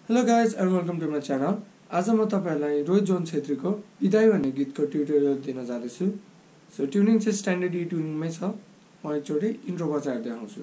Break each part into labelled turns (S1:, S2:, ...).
S1: Hello guys and welcome to my channel. आज म तपाईहरुलाई रोहित जोन छेत्रीको बिदाई भन्ने गीतको ट्युटोरियल दिन जाँदैछु। सो ट्युनिङ चाहिँ स्ट्यान्डर्ड ई ट्युनिङमै छ। म एकचोटी इन्ट्रो बजाएर देखाउँछु।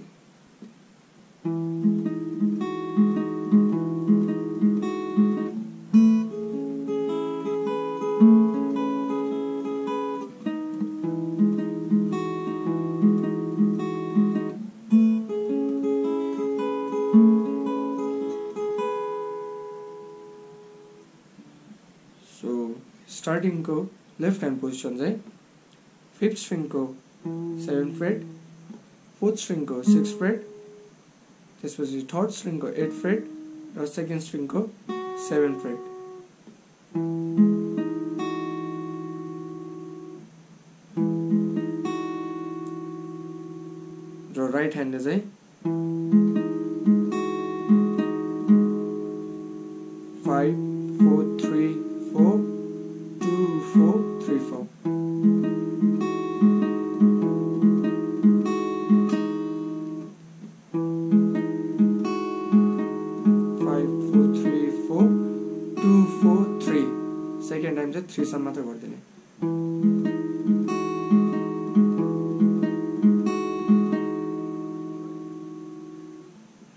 S1: So starting को left hand position चाहिँ 5th string को 7th fret, 4th string को 6th fret, त्यसपछि 3rd string को 8th fret र 2nd string को 7th fret. र right hand चाहिँ 5 4 3 4 2 4 3 4. Second time चाहिँ 3 सम्म मात्र गर्दिने.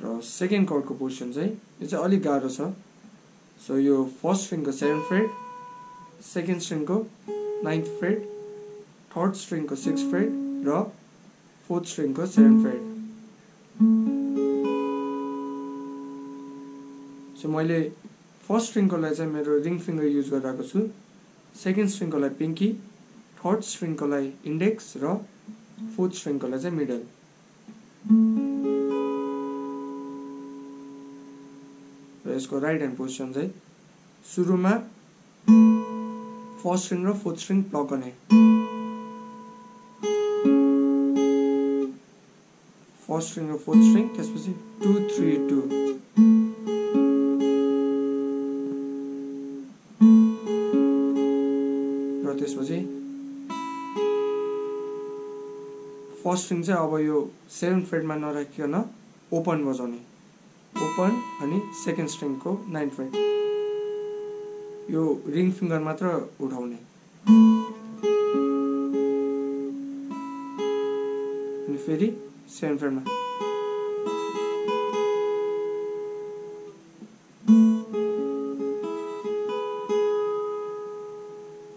S1: र सेकेन्ड कर्ड को पोजिसन चाहिँ यो चाहिँ अलि गाह्रो छ. सो यो फर्स्ट स्ट्रिङ को 7th फ्रेट, सेकेन्ड स्ट्रिङ को 9th फ्रेट, थर्ड स्ट्रिङ को 6th फ्रेट र फोर्थ स्ट्रिङ को 7th फ्रेट. सो मैले फर्स्ट स्ट्रिङ को लागि चाहिँ मेरो रिङ फिंगर युज गरिरहेको छु. सेकेन्ड स्ट्रिङ को लागि पिंकी, थर्ड स्ट्रिङ को लागि इंडेक्स र फोर्थ स्ट्रिङ को लागि चाहिँ मिडल. र यसको राइट ह्यान्ड पोजिसन चाहिँ सुरुमा फर्स्ट स्ट्रिङ र फोर्थ स्ट्रिङ प्लग गर्ने. फर्स्ट स्ट्रिङ र फोर्थ स्ट्रिङ, त्यसपछि 2 3 2. र त्यसपछि फर्स्ट स्ट्रिङ चाहिँ अब यो 7th फ्रेटमा नराखिकन ओपन बजाउने. ओपन अनि सेकेन्ड स्ट्रिङ को 9th फ्रेट. यो रिङ फिंगर मात्र उठाउने. अनि फेरि 7th फ्रेटमा.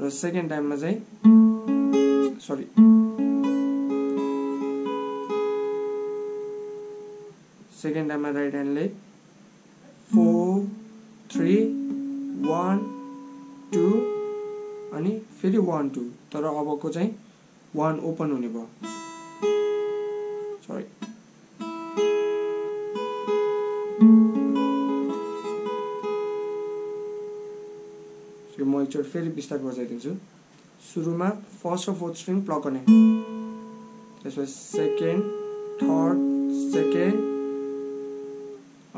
S1: र सेकेन्ड टाइममा चाहिँ सेकेन्ड टाइममा राइट ह्यान्डले 4 3 1 2 अनि फेरि 1 2. तर अबको चाहिँ 1 ओपन हुने भयो. सरी, म एकचोटि फेरि बिस्तार बजाइदिन्छु. सुरुमा फर्स्ट र फोर्थ स्ट्रिङ प्लग गर्ने, त्यसपछि सेकेन्ड, थर्ड, सेकेन्ड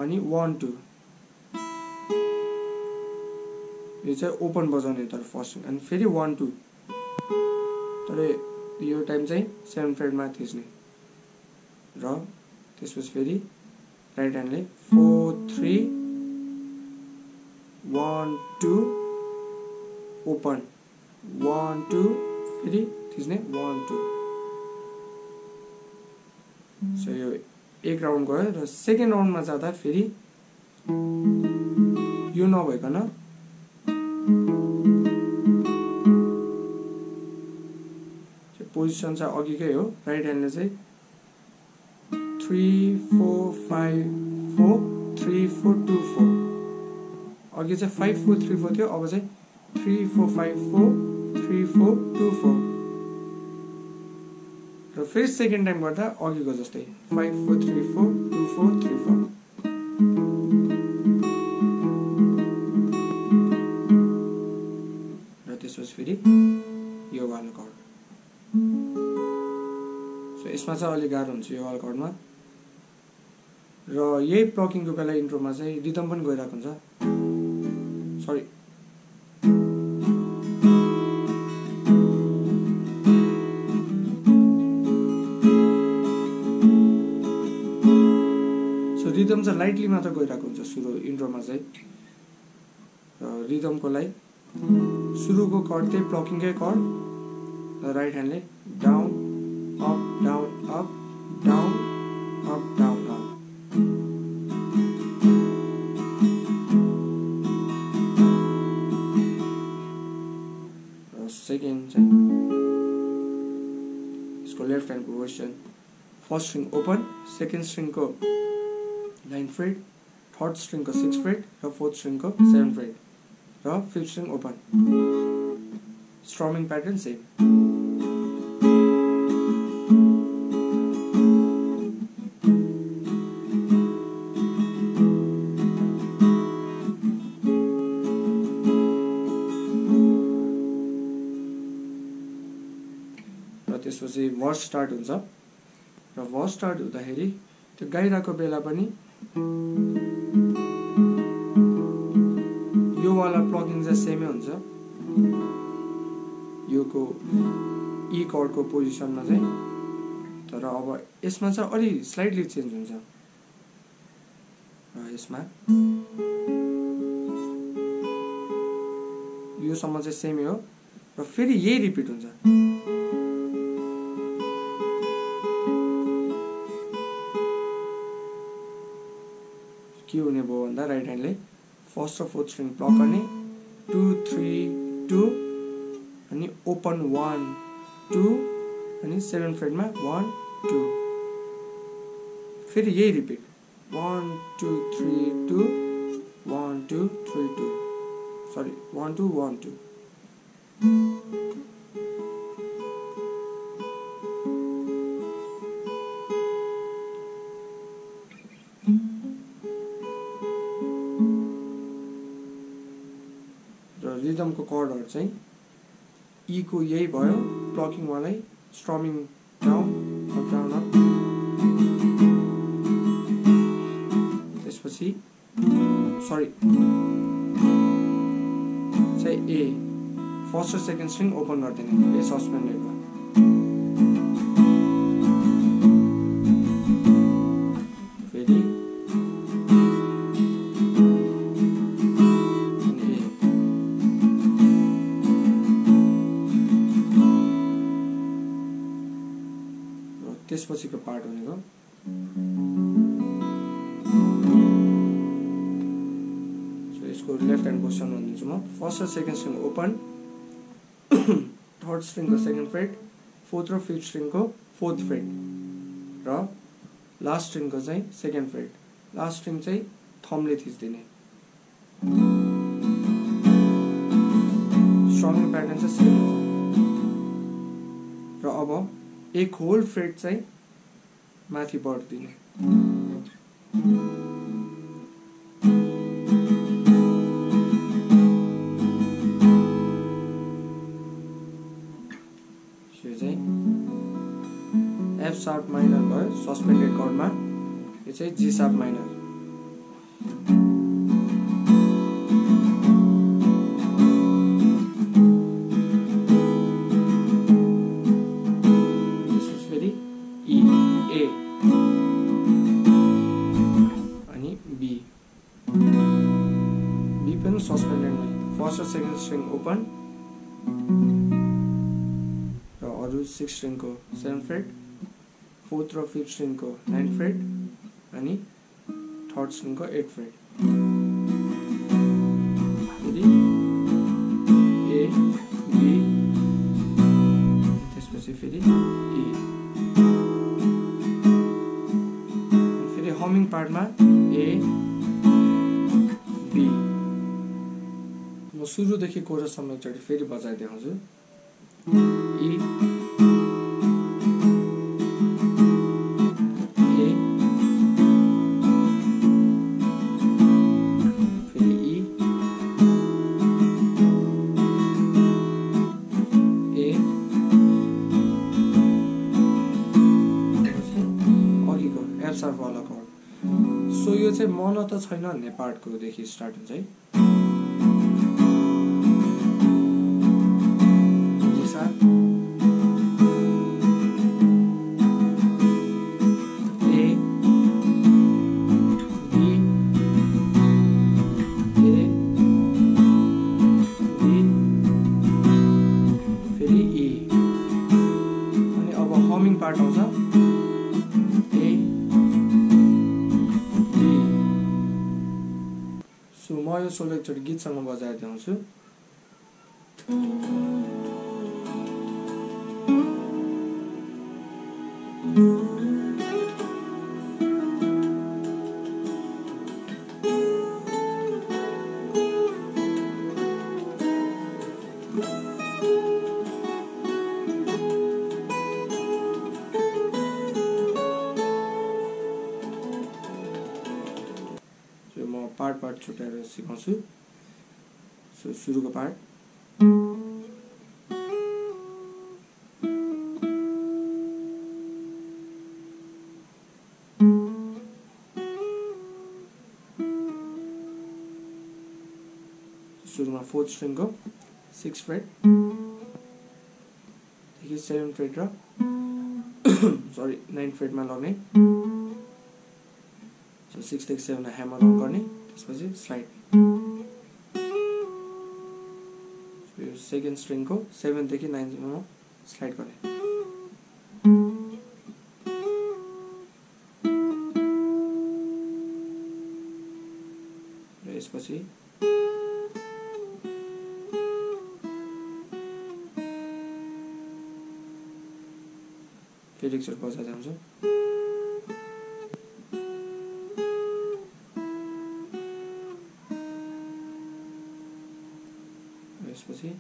S1: अनि 1 2. यो चाहिँ ओपन बजाउने तर फर्स्ट स्ट्रिङ. अनि फेरि 1 2. तर यो टाइम चाहिँ 7th फ्रेटमा थिच्ने. र त्यसपछि फेरि राइट ह्यान्डले 4 3 1 2 ओपन 1 2 फेरि थिच्ने 1 2. सो यो एक राउन्ड गयो. र सेकेन्ड राउन्डमा जाँदा फेरि यो नभइकन पोजिसन चाहिँ अघिकै हो. राइट ह्यान्डले चाहिँ 3 4 5 4 3 4 2 4. अघि चाहिँ 5 4 3 4 थियो. अब चाहिँ 3 4 5 4 3 4 2 4. र फेरि सेकेन्ड टाइम गर्दा अघिको जस्तै 5 4 3 4 2 4 3 4. र त्यसपछि फेरि यो वाला कर्ड. सो यसमा चाहिँ अलि गाह्रो हुन्छ यो वाला कर्डमा. र यही प्लकिङको बेला इन्ट्रोमा चाहिँ रिदम पनि गइरहेको हुन्छ. सरी, रिदम चाहिँ लाइटली मात्र गइरहेको हुन्छ सुरु इन्ट्रोमा चाहिँ। र रिदमको लागि सुरुको कर्ड चाहिँ प्लकिङकै कर्ड, राइट ह्यान्डले down up down up down up down up. र सेकेन्ड चाहिँ यसको लेफ्ट ह्यान्डको position, first string open, second स्ट्रिङको 9 फ्रेट, थर्ड स्ट्रिङको 6 फ्रेट र फोर्थ स्ट्रिङको 7 फ्रेट र fifth string open. Strumming pattern same. र त्यसपछि वर्स स्टार्ट हुन्छ, र वर्स स्टार्ट हुँदाखेरि त्यो गाइरहेको बेला पनि यो वाला प्लगिङ चाहिँ सेमै हुन्छ। योको ई कर्डको पोजिसनमा चाहिँ, तर अब यसमा चाहिँ अलि स्लाइटली चेन्ज हुन्छ। र यसमा योसम्म चाहिँ सेमै हो, र फेरि यही रिपिट हुन्छ। के हुने भयो भन्दा राइट ह्यान्डले फर्स्ट र फोर्थ स्ट्रिङ प्लक गर्ने, 2 3 2 अनि ओपन 1 2 अनि 7 फ्रेटमा 1 2, फेरि यही रिपिट 1 2 3 2 1 2 3 2 सरी 1 2 1 2। रिदमको कर्डहरु चाहिँ ई को यही भयो, प्लकिङ वालै strumming down up down up. त्यसपछि सरी चाहिँ ए फर्स्ट र सेकेन्ड स्ट्रिङ ओपन गर्दैन, ए सस्पेन्डेड भयो। फेरि त्यसपछिको पार्ट भनेको यसको लेफ्ट ह्यान्ड पोजिसन भनिदिन्छु म। फर्स्ट र सेकेन्ड स्ट्रिङ ओपन, थर्ड स्ट्रिङको सेकेन्ड फ्रेट, फोर्थ र फिफ्थ स्ट्रिङको फोर्थ फ्रेट र लास्ट स्ट्रिङको चाहिँ सेकेन्ड फ्रेट। लास्ट स्ट्रिङ चाहिँ थम्बले थिच्दिने। स्ट्रमिङ प्याटर्न चाहिँ सेम हुन्छ। र अब एक होल फ्रेट चाहिँ माथि बढ्दिने। यो चाहिँ एफ शार्प माइनर भयो सस्पेन्डेड कर्डमा, यो चाहिँ जी शार्प माइनर। फर्स्ट र सेकेन्ड स्ट्रिङ ओपन र अरू 6 स्ट्रिङको 7 फ्रेट, फोर्थ र फिफ्थ स्ट्रिङको 9 फ्रेट अनि थर्ड स्ट्रिङको 8 फ्रेट। फेरि ए बी, त्यसपछि फेरि ई। फेरि हमिङ पार्टमा ए बी। म सुरुदेखि कोरससम्म एकचोटि फेरि बजाइदिन्छु। ई ए फेरि ई ए, अघिको एफ शार्प वाला कर्ड। सो यो चाहिँ मन त छैन भन्ने पार्टको देखि स्टार्ट हुन्छ है। A B सो म यो सोलो एकचोटि गीतसँग बजाएर देखाउँछु। म पार्ट छुट्याएर सिकाउँछु। सो सुरुको पार्ट सुरुमा 4th स्ट्रिङको 6 फ्रेट देखि 7 फ्रेट र 9 फ्रेटमा लग्ने। सो 6 देखि 7 मा ह्यामर अन गर्ने, त्यसपछि स्लाइड। यो सेकेन्ड स्ट्रिङको 7 देखि 9 सम्म स्लाइड गर्ने। र यसपछि फेरि एकचोटि बजाएर जान्छु। यसपछि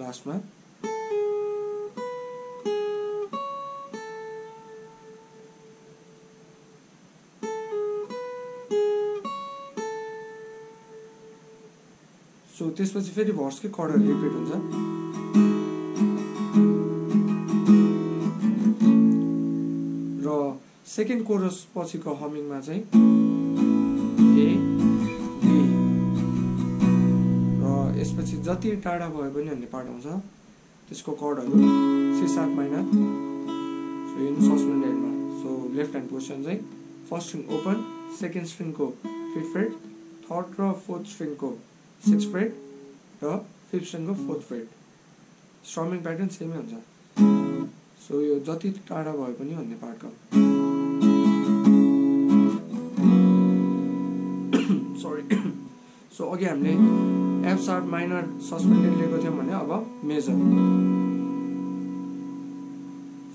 S1: लास्टमा सो त्यसपछि फेरि भर्सकै कर्डहरू रिपिट हुन्छ। र सेकेन्ड कोरस पछिको हमिङमा चाहिँ ए बी र यसपछि जति टाढा भए पनि भन्ने पार्ट आउँछ, त्यसको कर्डहरू C# माइनर। सो यो सस्पेन्डेडमा सो लेफ्ट ह्यान्ड पोजिसन चाहिँ फर्स्ट स्ट्रिङ ओपन, सेकेन्ड स्ट्रिङको 5th फ्रेट, थर्ड र 4th स्ट्रिङको 6th फ्रेट र 5th स्ट्रिङको 4th फ्रेट। स्ट्रमिङ प्याटर्न सेमै हुन्छ। सो यो जति टाढा भए पनि भन्ने पार्टको सरी। सो अघि हामीले F# माइनर सस्पेन्डेड लिएको थियौँ भने अब मेजर।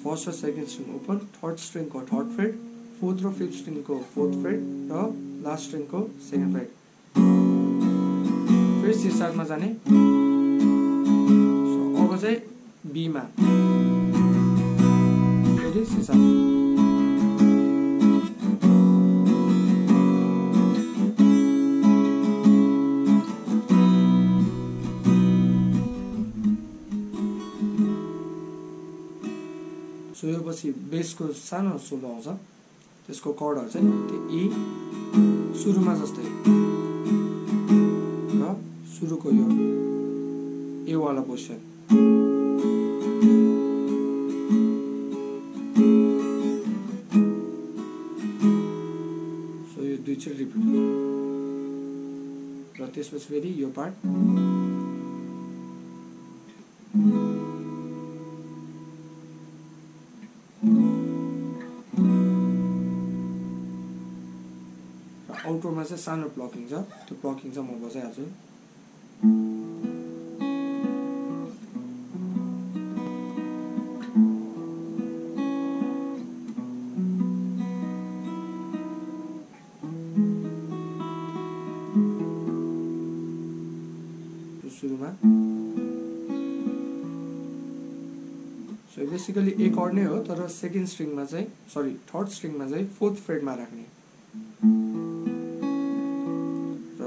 S1: फर्स्ट र सेकेन्ड स्ट्रिङ ओपन, थर्ड स्ट्रिङको 3rd फ्रेट, 4th र 5th स्ट्रिङको 4th फ्रेट र लास्ट स्ट्रिङको 2nd फ्रेट। फेरि C# मा जाने। सो अब चाहिँ B मा फेरि C#। सो यो पछि बेसको सानो सोलो आउँछ, त्यसको कर्डहरू चाहिँ त्यो E सुरुमा जस्तै र सुरुको यो ए वाला पोजिसन। सो यो दुईचोटि रिपिट र त्यसपछि फेरि यो पार्ट आउटरोमा चाहिँ सानो ब्लकिङ छ, त्यो ब्लकिङ चाहिँ म बजाइहाल्छु। सुरुमा सो बेसिकली ए कर्ड नै हो, तर सेकेन्ड स्ट्रिङमा चाहिँ थर्ड स्ट्रिङमा चाहिँ 4th फ्रेटमा राख्ने।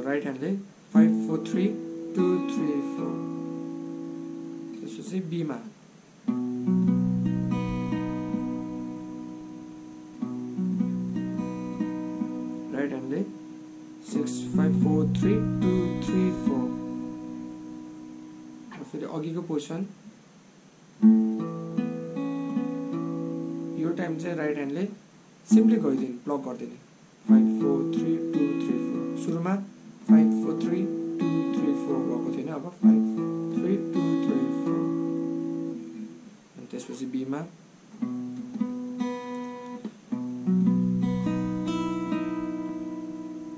S1: राइट ह्यान्डले 5 4 3 2 3 4। त्यसपछि B मा राइट ह्यान्डले 6 5 4 3 2 3 4। फेरि अघिको पोजिसन यो टाइम चाहिँ राइट ह्यान्डले सिम्पली गइदिने ब्लक गरिदिने 5 4 3 2 3 4 सुरुमा 5 4 3 2 3 4 भएको थिएन अब 5 3 2 3 4 अनि त्यसपछि B मा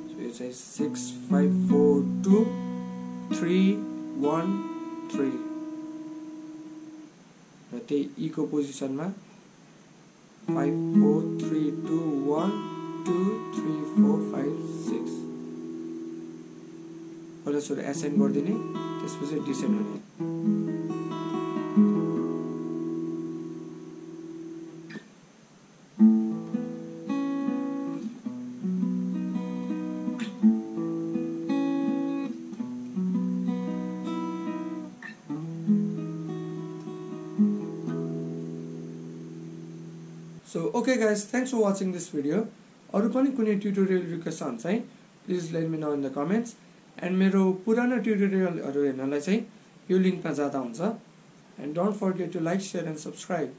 S1: सो यो चाहिँ 6 5 4 2 3 1 3 र त्यही E को पोजिसनमा 5 4 3 2 1 2 3 4 5 6 पहिला सुरु एसेन्ड गरिदिने त्यसपछि डिसेन्ड हुने So okay guys, thanks for watching this video. अरु पनि कुनै ट्युटोरियल रिक्वेस्ट छ भने चाहिँ please let me know in the comments and मेरो पुरानो ट्युटोरियलहरु हेर्नलाई चाहिँ यो लिंकमा जाँदा हुन्छ and don't forget to like share and subscribe